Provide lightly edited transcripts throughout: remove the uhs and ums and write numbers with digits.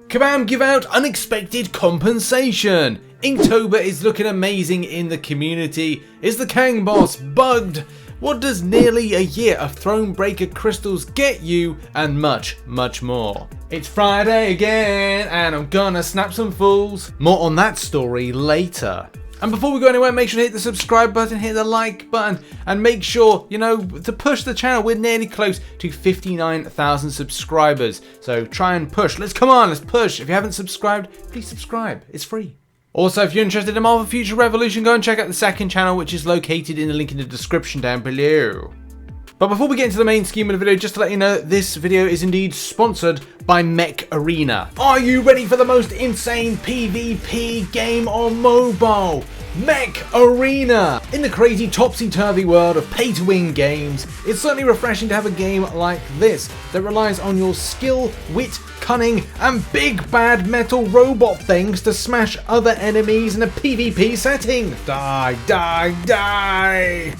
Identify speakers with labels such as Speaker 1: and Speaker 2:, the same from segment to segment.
Speaker 1: Kabam give out unexpected compensation. Inktober is looking amazing in the community. Is the Kang boss bugged? What does nearly a year of Thronebreaker crystals get you? And much, much more. It's Friday again and I'm gonna snap some fools. More on that story later. And before we go anywhere, make sure to hit the subscribe button, hit the like button, and make sure, to push the channel. We're nearly close to 59,000 subscribers. So try and push. Let's push. If you haven't subscribed, please subscribe. It's free. Also, if you're interested in Marvel Future Revolution, go and check out the second channel, which is located in the link in the description down below. But before we get into the main scheme of the video, just to let you know, this video is indeed sponsored by Mech Arena. Are you ready for the most insane PvP game on mobile? Mech Arena! In the crazy topsy-turvy world of pay-to-win games, it's certainly refreshing to have a game like this that relies on your skill, wit, cunning, and big bad metal robot things to smash other enemies in a PvP setting. Die, die, die!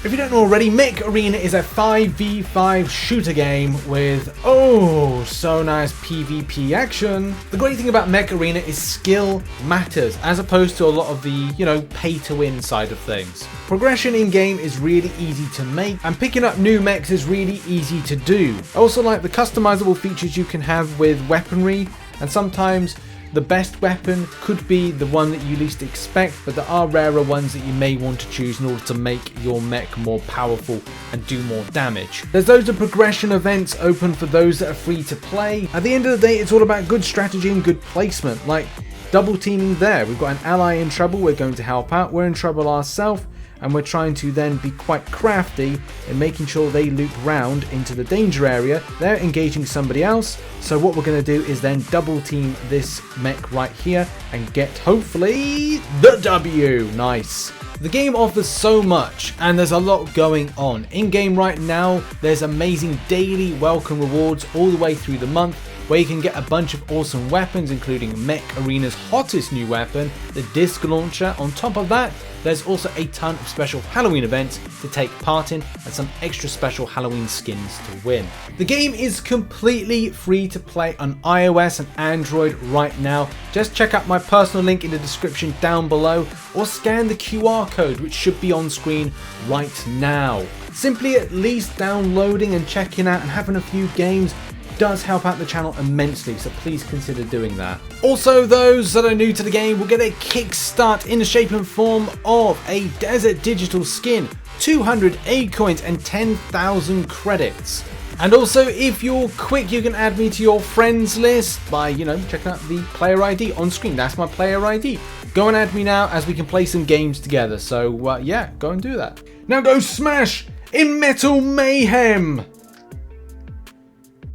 Speaker 1: If you don't know already, Mech Arena is a 5v5 shooter game with so nice PvP action. The great thing about Mech Arena is skill matters as opposed to a lot of the, pay to win side of things. Progression in game is really easy to make and picking up new mechs is really easy to do. I also like the customizable features you can have with weaponry, and sometimes the best weapon could be the one that you least expect, but there are rarer ones that you may want to choose in order to make your mech more powerful and do more damage. There's loads of progression events open for those that are free to play. At the end of the day, it's all about good strategy and good placement, like double teaming there. We've got an ally in trouble, we're going to help out, we're in trouble ourselves, and we're trying to then be quite crafty in making sure they loop round into the danger area. They're engaging somebody else, so what we're going to do is then double team this mech right here and get, hopefully, the W. Nice. The game offers so much and there's a lot going on. In game right now, there's amazing daily welcome rewards all the way through the month, where you can get a bunch of awesome weapons, including Mech Arena's hottest new weapon, the disc launcher. On top of that, there's also a ton of special Halloween events to take part in and some extra special Halloween skins to win. The game is completely free to play on iOS and Android right now. Just check out my personal link in the description down below or scan the QR code which should be on screen right now. Simply at least downloading and checking out and having a few games does help out the channel immensely, so please consider doing that. Also, those that are new to the game will get a kickstart in the shape and form of a Desert Digital skin, 200 A coins and 10,000 credits. And also, if you're quick, you can add me to your friends list by, checking out the player ID on screen. That's my player ID. Go and add me now as we can play some games together. So yeah, go and do that. Now go smash in Metal Mayhem!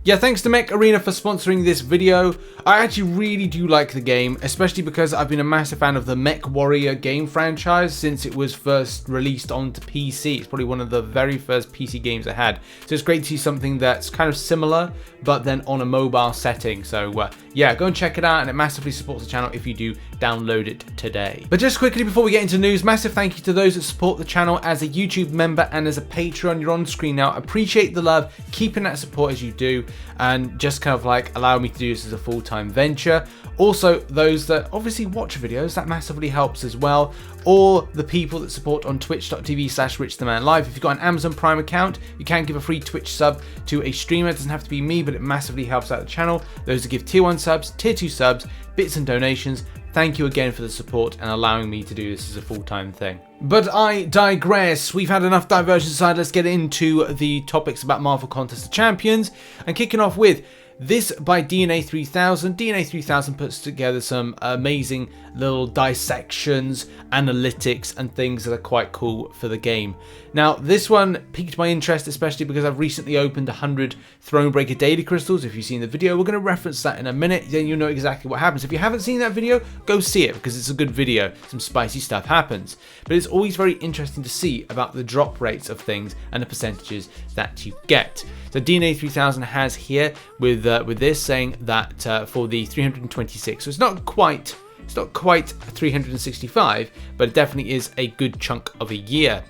Speaker 1: Yeah, thanks to Mech Arena for sponsoring this video. I actually really do like the game, especially because I've been a massive fan of the Mech Warrior game franchise since it was first released onto PC. It's probably one of the very first PC games I had. So it's great to see something that's kind of similar, but then on a mobile setting. So yeah, go and check it out, and it massively supports the channel if you do download it today. But just quickly before we get into news, massive thank you to those that support the channel as a YouTube member and as a Patreon. You're on screen now. Appreciate the love, keeping that support as you do, and just kind of like allow me to do this as a full-time venture. Also, those that obviously watch videos, that massively helps as well. Or the people that support on twitch.tv/RichTheMan live. If you've got an Amazon Prime account, you can give a free Twitch sub to a streamer. It doesn't have to be me, but it massively helps out the channel. Those that give tier 1 subs, tier 2 subs, bits and donations, thank you again for the support and allowing me to do this as a full-time thing. But I digress. We've had enough diversion aside. Let's get into the topics about Marvel Contest of Champions. And kicking off with this by DNA 3000. DNA 3000 puts together some amazing little dissections, analytics, and things that are quite cool for the game. Now, this one piqued my interest, especially because I've recently opened 100 Thronebreaker daily crystals. If you've seen the video, we're going to reference that in a minute, then you'll know exactly what happens. If you haven't seen that video, go see it because it's a good video. Some spicy stuff happens. But it's always very interesting to see about the drop rates of things and the percentages that you get. So DNA 3000 has here with this saying that for the 326, so it's not quite 365, but it definitely is a good chunk of a year.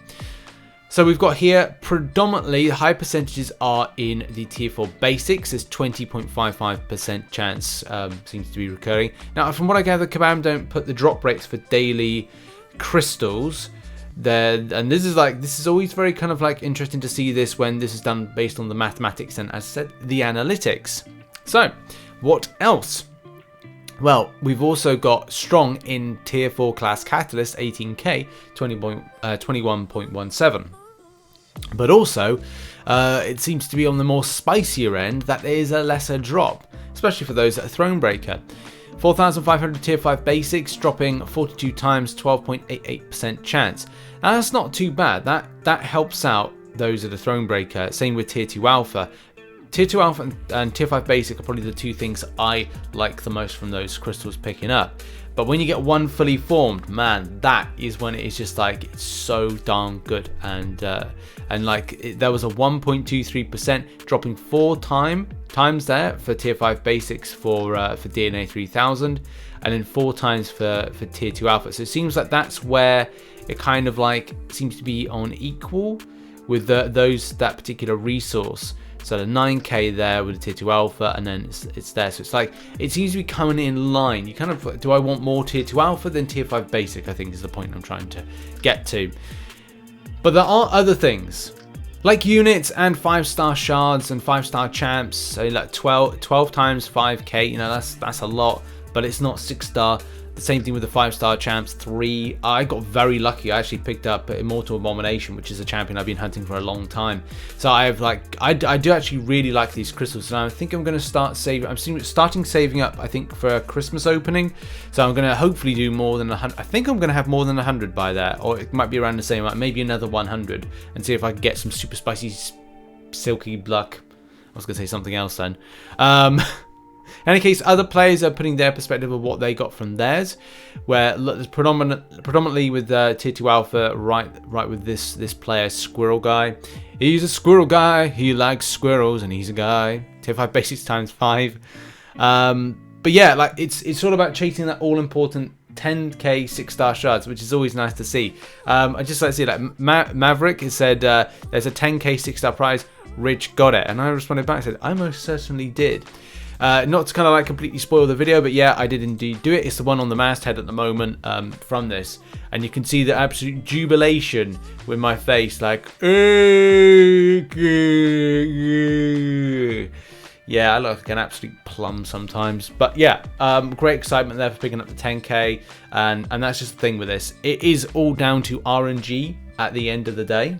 Speaker 1: So we've got here predominantly the high percentages are in the tier 4 basics. There's 20.55% chance seems to be recurring. Now from what I gather, Kabam don't put the drop rates for daily crystals there, and this is always very kind of like interesting to see this when this is done based on the mathematics and, as I said, the analytics. So what else? Well, we've also got strong in tier 4 class catalyst 18k 21.17. But also, it seems to be on the more spicier end that there is a lesser drop, especially for those that are Thronebreaker. 4,500 tier 5 basics dropping 42 times, 12.88% chance. Now that's not too bad. That helps out those that are Thronebreaker. Same with tier 2 alpha. Tier 2 alpha and tier 5 basic are probably the two things I like the most from those crystals picking up. But when you get one fully formed, man, that is when it is just like, it's so darn good. And there was a 1.23% dropping 4 times there for tier 5 basics for DNA 3000, and then 4 times for tier 2 alpha. So it seems like that's where it kind of like seems to be on equal with that particular resource. So the 9k there with the tier 2 alpha, and then it's there. So it's like, it seems to be coming in line. You kind of, do I want more tier 2 alpha than tier 5 basic, I think is the point I'm trying to get to. But there are other things, like units and 5-star shards and 5-star champs. So like 12 times 5k, you know, that's a lot, but it's not 6-star. The same thing with the 5-star champs. 3, I got very lucky. I actually picked up Immortal Abomination, which is a champion I've been hunting for a long time. So I do actually really like these crystals, and I think I'm going to start saving. I'm starting saving up, I think, for a Christmas opening. So I'm going to hopefully do more than 100. I think I'm going to have more than 100 by there, or it might be around the same, maybe another 100, and see if I can get some super spicy, silky luck. I was going to say something else then. In any case, other players are putting their perspective of what they got from theirs, where there's predominantly with tier 2 alpha, right with this player, Squirrel Guy. He's a squirrel guy, he likes squirrels, and he's a guy. Tier 5 basics times 5. But yeah, like it's all about chasing that all-important 10k 6-star shards, which is always nice to see. I just like to see, like Maverick has said there's a 10k 6-star prize, Rich got it, and I responded back and said I most certainly did. Not to kind of like completely spoil the video, but yeah, I did indeed do it. It's the one on the masthead at the moment from this, and you can see the absolute jubilation with my face, like, yeah, I look like an absolute plum sometimes, but yeah, great excitement there for picking up the 10k, and that's just the thing with this. It is all down to RNG at the end of the day.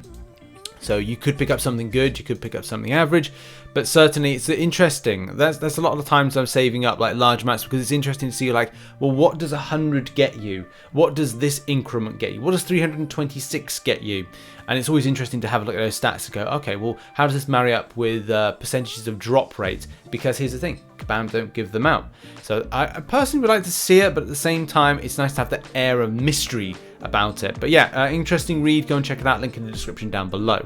Speaker 1: So you could pick up something good, you could pick up something average, but certainly it's interesting. That's a lot of the times I'm saving up like large amounts, because it's interesting to see, like, well, what does 100 get you? What does this increment get you? What does 326 get you? And it's always interesting to have a look at those stats and go, okay, well, how does this marry up with percentages of drop rate? Because here's the thing, Kabam don't give them out. So I personally would like to see it, but at the same time, it's nice to have that air of mystery about it. But yeah, interesting read. Go and check it out. Link in the description down below.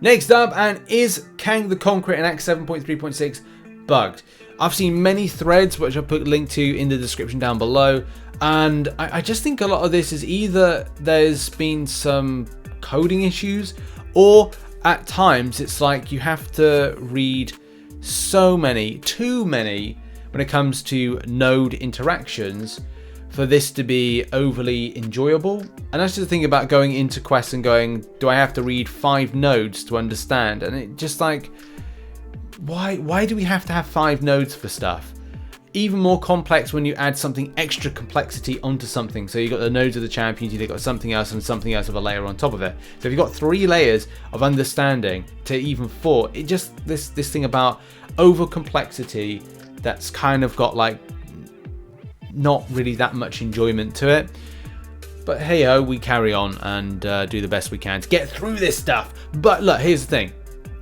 Speaker 1: Next up, and is Kang the Conqueror in Act 7.3.6 bugged? I've seen many threads, which I'll put a link to in the description down below, and I just think a lot of this is either there's been some coding issues, or at times it's like you have to read so many, too many, when it comes to node interactions for this to be overly enjoyable. And that's just the thing about going into quests and going, do I have to read 5 nodes to understand? And it just like, why do we have to have 5 nodes for stuff? Even more complex when you add something extra complexity onto something. So you've got the nodes of the champions, you've got something else and something else of a layer on top of it. So if you've got 3 layers of understanding to even 4, it just, this thing about over complexity that's kind of got like not really that much enjoyment to it. But hey ho, we carry on and do the best we can to get through this stuff. But look, here's the thing,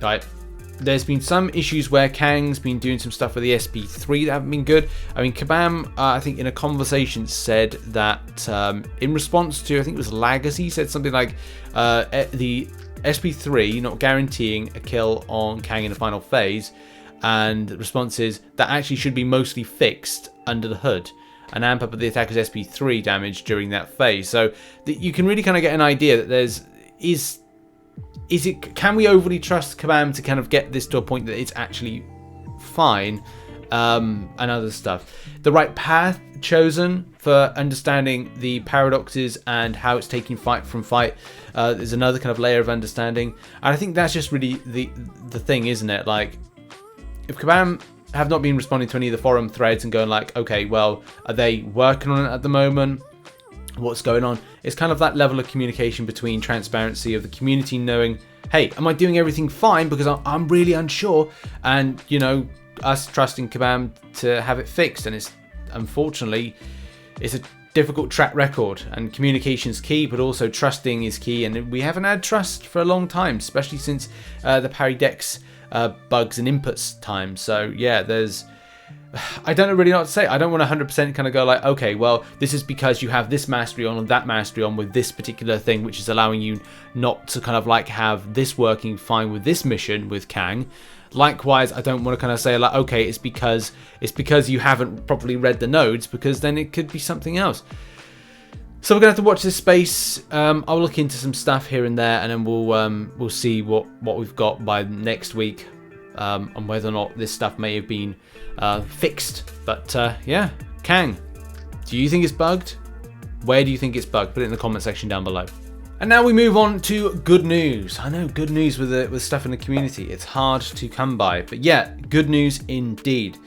Speaker 1: right? There's been some issues where Kang's been doing some stuff with the SP3 that haven't been good. I mean, Kabam, I think in a conversation said that in response to, I think it was Legacy, said something like the SP3 not guaranteeing a kill on Kang in the final phase, and the response is that actually should be mostly fixed under the hood and amp up the attacker's SP3 damage during that phase. So you can really kind of get an idea that can we overly trust Kabam to kind of get this to a point that it's actually fine, and other stuff. The right path chosen for understanding the paradoxes and how it's taking fight from fight is another kind of layer of understanding. And I think that's just really the thing, isn't it? Like, if Kabam have not been responding to any of the forum threads and going like, okay, well, are they working on it at the moment? What's going on? It's kind of that level of communication between transparency of the community knowing, hey, am I doing everything fine? Because I'm really unsure. And, you know, us trusting Kabam to have it fixed. And it's, unfortunately, it's a difficult track record, and communication is key, but also trusting is key. And we haven't had trust for a long time, especially since the Parry Dex bugs and inputs time. So yeah, I don't really know what to say. I don't want to 100% kind of go like, okay, well, this is because you have this mastery on and that mastery on with this particular thing, which is allowing you not to kind of like have this working fine with this mission with Kang. Likewise, I don't want to kind of say like, okay, it's because you haven't properly read the nodes, because then it could be something else. So we're gonna have to watch this space. I'll look into some stuff here and there, and then we'll see what we've got by next week, and whether or not this stuff may have been fixed. But yeah, Kang, do you think it's bugged? Where do you think it's bugged? Put it in the comment section down below. And now we move on to good news. I know, good news with stuff in the community. It's hard to come by, but yeah, good news indeed.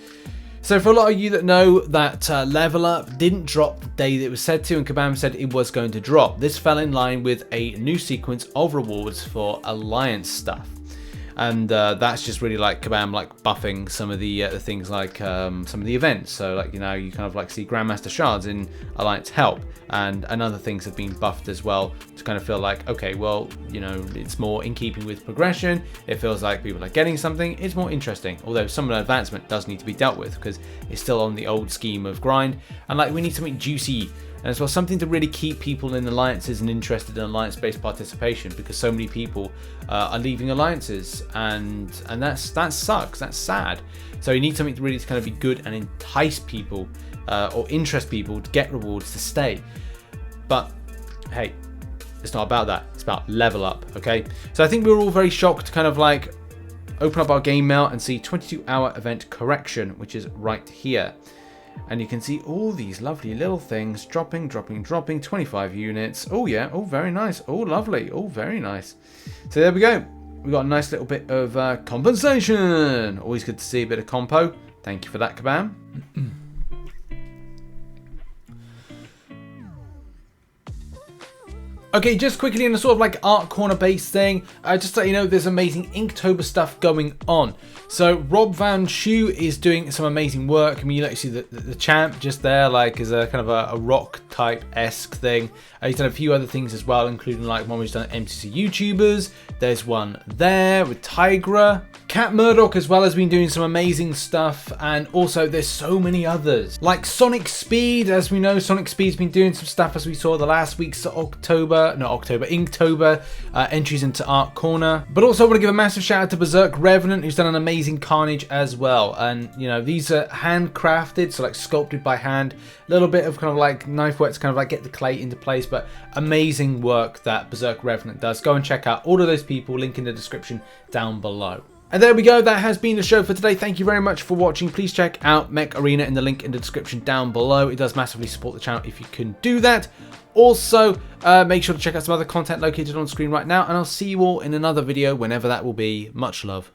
Speaker 1: So for a lot of you that know that Level Up didn't drop the day that it was said to, and Kabam said it was going to drop. This fell in line with a new sequence of rewards for Alliance stuff. And that's just really like Kabam like buffing some of the things like some of the events. So like, you know, you kind of like see Grandmaster Shards in Alliance Help, and other things have been buffed as well to kind of feel like, okay, well, you know, it's more in keeping with progression. It feels like people are getting something. It's more interesting, although some of the advancement does need to be dealt with because it's still on the old scheme of grind, and like we need something juicy. And as well, something to really keep people in alliances and interested in alliance-based participation, because so many people are leaving alliances, and that sucks. That's sad. So you need something to really kind of be good and entice people or interest people to get rewards to stay. But hey, it's not about that. It's about level up. Okay. So I think we were all very shocked to kind of like open up our game mail and see 22-hour event correction, which is right here. And you can see all these lovely little things dropping, 25 units. Oh yeah, oh very nice, oh lovely, oh very nice. So there we go. We got a nice little bit of compensation. Always good to see a bit of compo. Thank you for that, Kabam. Okay, just quickly in a sort of like art corner based thing, just to let you know, there's amazing Inktober stuff going on. So Rob Van Schu is doing some amazing work. I mean, you see the champ just there, like is a kind of a rock type-esque thing. He's done a few other things as well, including like one where he's done MCC YouTubers. There's one there with Tigra. Cat Murdoch as well has been doing some amazing stuff, and also there's so many others. Like Sonic Speed, as we know, Sonic Speed's been doing some stuff as we saw the last week's Inktober entries into Art Corner. But also I want to give a massive shout out to Bezerk Revenant, who's done an amazing Carnage as well. And you know, these are handcrafted, so like sculpted by hand. A little bit of kind of like knife work to kind of like get the clay into place, but amazing work that Bezerk Revenant does. Go and check out all of those people, link in the description down below. And there we go, that has been the show for today. Thank you very much for watching. Please check out Mech Arena in the link in the description down below. It does massively support the channel if you can do that. Also, make sure to check out some other content located on screen right now, and I'll see you all in another video whenever that will be. Much love.